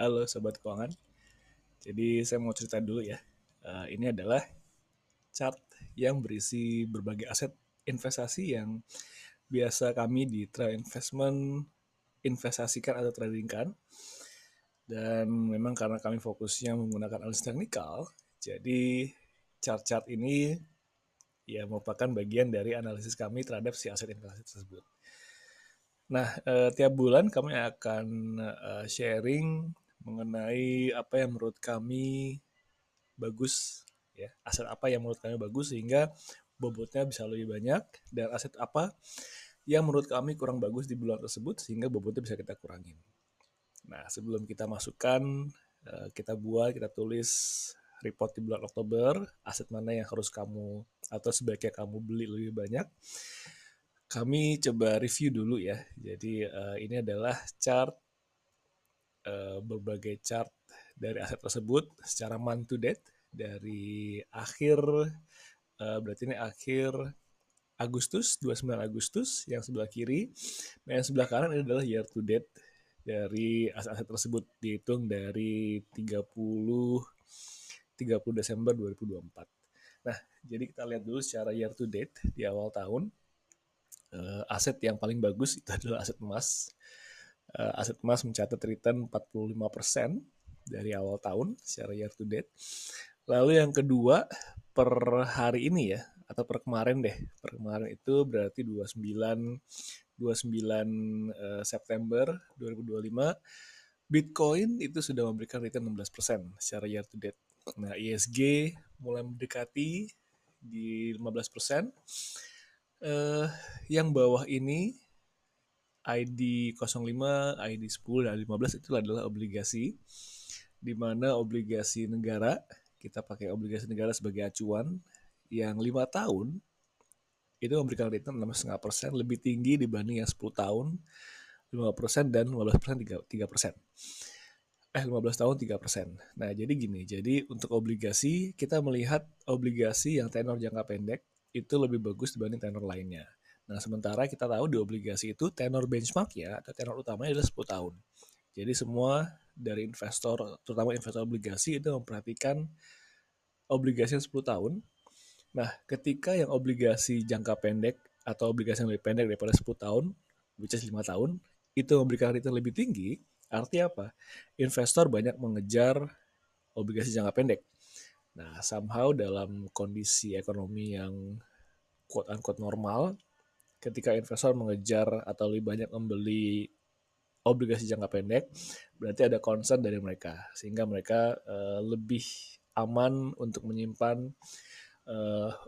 Halo Sobat Keuangan. Jadi saya mau cerita dulu ya. Ini adalah chart yang berisi berbagai aset investasi yang biasa kami di Trail Investment investasikan atau tradingkan. Dan memang karena kami fokusnya menggunakan analisis teknikal, jadi chart-chart ini ya merupakan bagian dari analisis kami terhadap si aset investasi tersebut. Nah, tiap bulan kami akan sharing mengenai apa yang menurut kami bagus, ya, aset apa yang menurut kami bagus sehingga bobotnya bisa lebih banyak, dan aset apa yang menurut kami kurang bagus di bulan tersebut sehingga bobotnya bisa kita kurangin. Nah, sebelum kita masukkan, kita tulis report di bulan Oktober, aset mana yang harus kamu atau sebaiknya kamu beli lebih banyak. Kami coba review dulu ya. Jadi ini adalah chart, berbagai chart dari aset tersebut secara month to date dari akhir, berarti ini akhir Agustus, 29 Agustus yang sebelah kiri. Yang sebelah kanan ini adalah year to date dari aset-aset tersebut dihitung dari 30 Desember 2024. Nah, jadi kita lihat dulu secara year to date di awal tahun. Aset yang paling bagus itu adalah aset emas. Aset emas mencatat return 45% dari awal tahun secara year to date. Lalu yang kedua, per hari ini ya, atau per kemarin deh. Per kemarin itu berarti 29 September 2025, Bitcoin itu sudah memberikan return 16% secara year to date. Nah, ISG mulai mendekati di 15%. Yang bawah ini ID 05, ID 10, dan 15 itu adalah obligasi, di mana obligasi negara, kita pakai obligasi negara sebagai acuan, yang 5 tahun itu memberikan return 6,5%, lebih tinggi dibanding yang 10 tahun 5% dan 15% 3%. 15 tahun 3%. Nah, jadi gini, jadi untuk obligasi, kita melihat obligasi yang tenor jangka pendek itu lebih bagus dibanding tenor lainnya. Nah, sementara kita tahu di obligasi itu tenor benchmark-nya atau tenor utamanya adalah 10 tahun. Jadi semua dari investor, terutama investor obligasi, itu memperhatikan obligasi yang 10 tahun. Nah, ketika yang obligasi jangka pendek atau obligasi yang lebih pendek daripada 10 tahun, which is 5 tahun, itu memberikan return lebih tinggi, artinya apa? Investor banyak mengejar obligasi jangka pendek. Nah, somehow dalam kondisi ekonomi yang quote-unquote normal, ketika investor mengejar atau lebih banyak membeli obligasi jangka pendek, berarti ada concern dari mereka, sehingga mereka lebih aman untuk menyimpan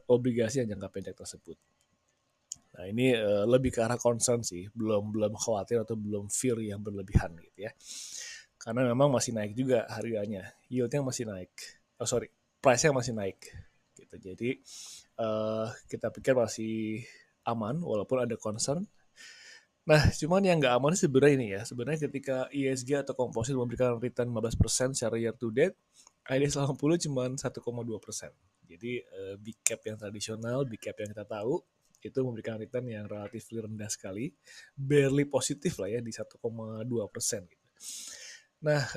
obligasi yang jangka pendek tersebut. Nah, ini lebih ke arah concern sih, belum khawatir atau belum fear yang berlebihan gitu ya. Karena memang masih naik juga harganya, yieldnya masih naik. Price-nya masih naik. Gitu. Jadi kita pikir masih aman walaupun ada concern. Nah, cuman yang nggak aman sebenarnya ini ya. Sebenarnya ketika ISG atau komposit memberikan return 15% secara year to date, ID 80 cuma 1,2%. Jadi big cap yang tradisional, big cap yang kita tahu, itu memberikan return yang relatif rendah sekali, barely positif lah ya di 1,2% gitu. Nah,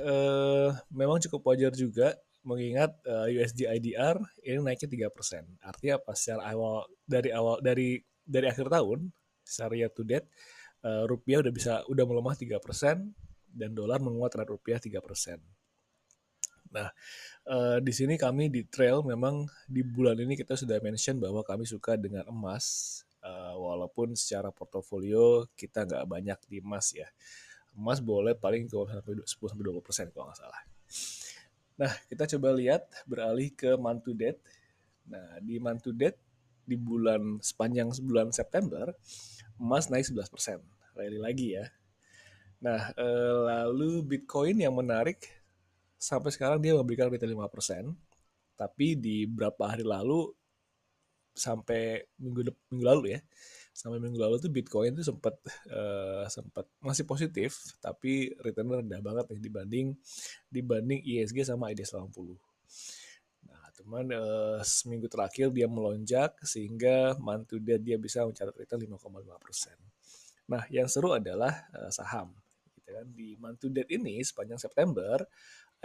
memang cukup wajar juga mengingat USD IDR ini naiknya 3%. Artinya apa? Secara dari akhir tahun, secara year to date, rupiah udah melemah 3% dan dolar menguat terhadap rupiah 3%. Nah, di sini kami di Trail memang di bulan ini kita sudah mention bahwa kami suka dengan emas, walaupun secara portofolio kita nggak banyak di emas ya. Emas boleh paling ke 10-20% kalau nggak salah. Nah, kita coba lihat beralih ke month to date. Nah, di month to date di sepanjang bulan September, emas naik 11%. Rally lagi ya. Nah, lalu Bitcoin yang menarik, sampai sekarang dia memberikan return 5%, tapi di beberapa hari lalu sampai minggu lalu ya, sampai minggu lalu tuh Bitcoin tuh sempat masih positif, tapi returnnya rendah banget nih dibanding ISG sama IDX 80. Nah, cuman seminggu terakhir dia melonjak sehingga month to date dia bisa mencatat return 5,5%. Nah, yang seru adalah saham, gitu kan? Di month to date ini sepanjang September,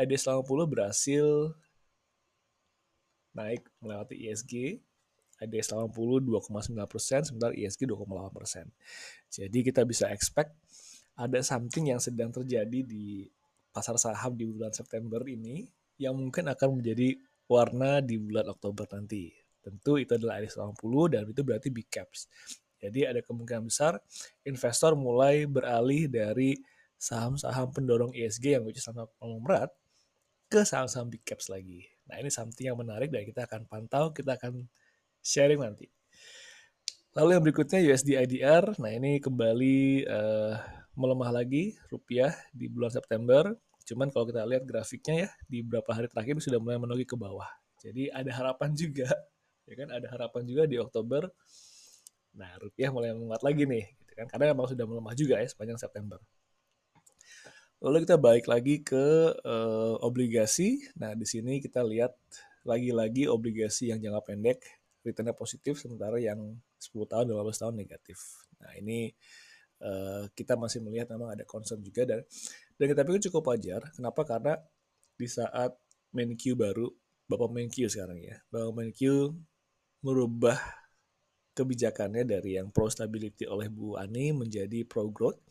IDX 80 berhasil naik melewati ISG. IDX 80 2,9%, sementara ISG 2,8%. Jadi kita bisa expect ada something yang sedang terjadi di pasar saham di bulan September ini yang mungkin akan menjadi warna di bulan Oktober nanti. Tentu itu adalah IDX 80 dan itu berarti big caps. Jadi ada kemungkinan besar investor mulai beralih dari saham-saham pendorong ESG yang which is sama konglomerat ke saham-saham big caps lagi. Nah ini something yang menarik dan kita akan pantau, kita akan sharing nanti. Lalu yang berikutnya USD IDR. Nah ini kembali melemah lagi rupiah di bulan September. Cuman kalau kita lihat grafiknya ya di beberapa hari terakhir sudah mulai menogik ke bawah. Jadi ada harapan juga, ya kan? Ada harapan juga di Oktober. Nah rupiah mulai menguat lagi nih, gitu kan? Karena memang sudah melemah juga ya sepanjang September. Lalu kita balik lagi ke obligasi. Nah di sini kita lihat lagi-lagi obligasi yang jangka pendek returnnya positif, sementara yang 10 tahun, 15 tahun negatif. Nah ini kita masih melihat memang ada concern juga dan kita pikir cukup wajar. Kenapa? Karena di saat Menkyu baru, Bapak Menkyu sekarang ya, Bapak Menkyu merubah kebijakannya dari yang pro stability oleh Bu Ani menjadi pro growth,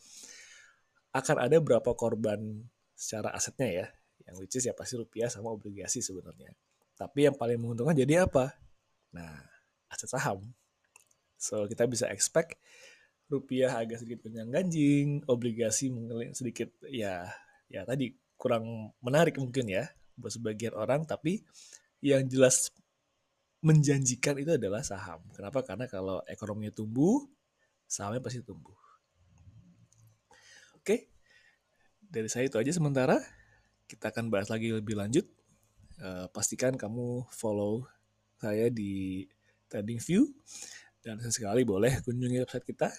akan ada berapa korban secara asetnya ya, yang which is ya pasti rupiah sama obligasi sebenarnya. Tapi yang paling menguntungkan jadi apa? Nah, aset saham. So kita bisa expect rupiah agak sedikit ganjing, obligasi sedikit ya tadi kurang menarik mungkin ya buat sebagian orang, tapi yang jelas menjanjikan itu adalah saham. Kenapa? Karena kalau ekonominya tumbuh, sahamnya pasti tumbuh. Oke, dari saya itu aja sementara. Kita akan bahas lagi lebih lanjut. Pastikan kamu follow saya di TradingView dan sesekali boleh kunjungi website kita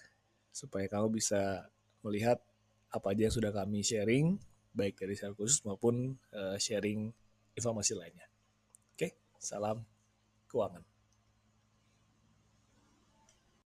supaya kamu bisa melihat apa aja yang sudah kami sharing, baik dari secara khusus maupun sharing informasi lainnya. Oke, salam keuangan.